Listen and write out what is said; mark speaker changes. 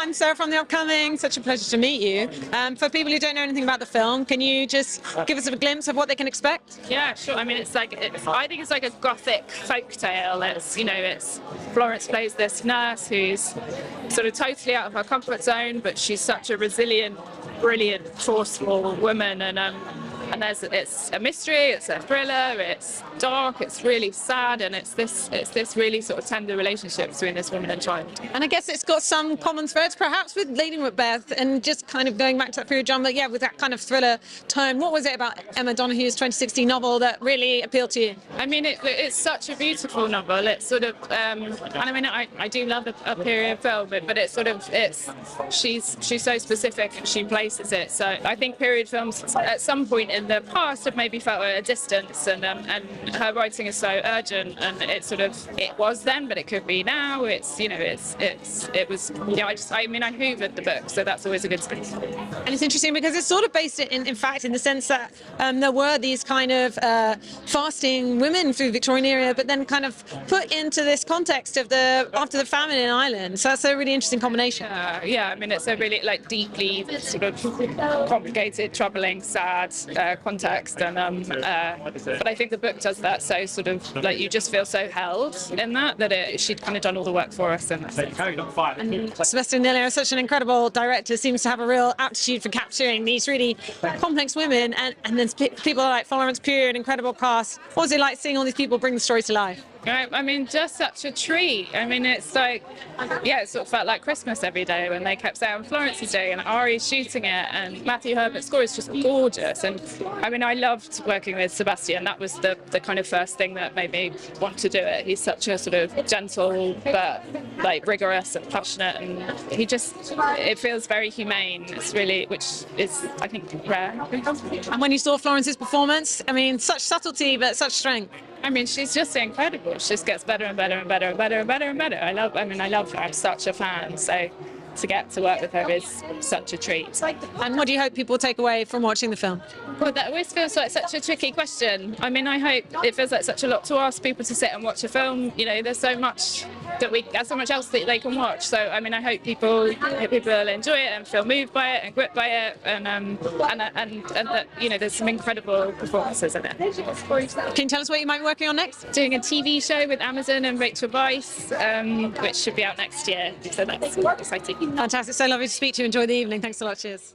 Speaker 1: I'm Sarah from The Upcoming. Such a pleasure to meet you. For people who don't know anything about the film, can you just give us a glimpse of what they can expect?
Speaker 2: Yeah, sure. I mean, I think it's like a gothic folk tale. It's Florence plays this nurse who's sort of totally out of her comfort zone, but she's such a resilient, brilliant, forceful woman, and it's a mystery, it's a thriller, it's dark, it's really sad, and it's this really sort of tender relationship between this woman and child.
Speaker 1: And I guess it's got some common threads, perhaps, with Lady Macbeth, and just kind of going back to that period genre, yeah, with that kind of thriller tone. What was it about Emma Donohue's 2016 novel that really appealed to you?
Speaker 2: I mean, it's such a beautiful novel. It's sort of, and I mean, I do love a period film, but it's sort of, she's so specific and she places it. So I think period films at some point in the past have maybe felt at a distance, and her writing is so urgent, and it was then, but it could be now. I hoovered the book, so that's always a good thing.
Speaker 1: And it's interesting because it's sort of based in fact, in the sense that there were these kind of fasting women through the Victorian era, but then kind of put into this context of after the famine in Ireland. So that's a really interesting combination.
Speaker 2: Yeah. I mean, it's a really deeply sort of complicated, troubling, sad context, and but I think the book does that so sort of you just feel so held in that she'd kind of done all the work for us. And
Speaker 1: Sebastian Nillier is such an incredible director, seems to have a real aptitude for capturing these really complex women, and then people like Florence Pugh, an incredible cast. What was it like seeing all these people bring the story to life?
Speaker 2: I mean, just such a treat. I mean, it's like, yeah, it sort of felt like Christmas every day when they kept saying Florence is doing it and Ari's shooting it, and Matthew Herbert's score is just gorgeous. And I mean, I loved working with Sebastian. That was the kind of first thing that made me want to do it. He's such a sort of gentle but rigorous and passionate, and it feels very humane. It's really, which is, I think, rare.
Speaker 1: And when you saw Florence's performance, I mean, such subtlety but such strength.
Speaker 2: I mean, she's just incredible. She just gets better and better and better and better and better and better. I love her. I'm such a fan. So to get to work with her is such a treat.
Speaker 1: And what do you hope people take away from watching the film?
Speaker 2: Well, that always feels like such a tricky question. I mean, I hope it feels like such a lot to ask people to sit and watch a film. You know, there's so much there's so much else that they can watch. So, I mean, I hope people will enjoy it and feel moved by it and gripped by it, and that, you know, there's some incredible performances in it.
Speaker 1: Can you tell us what you might be working on next?
Speaker 2: Doing a TV show with Amazon and Rachel Weisz, which should be out next year. So that's exciting.
Speaker 1: Fantastic. So lovely to speak to you. Enjoy the evening. Thanks a lot. Cheers.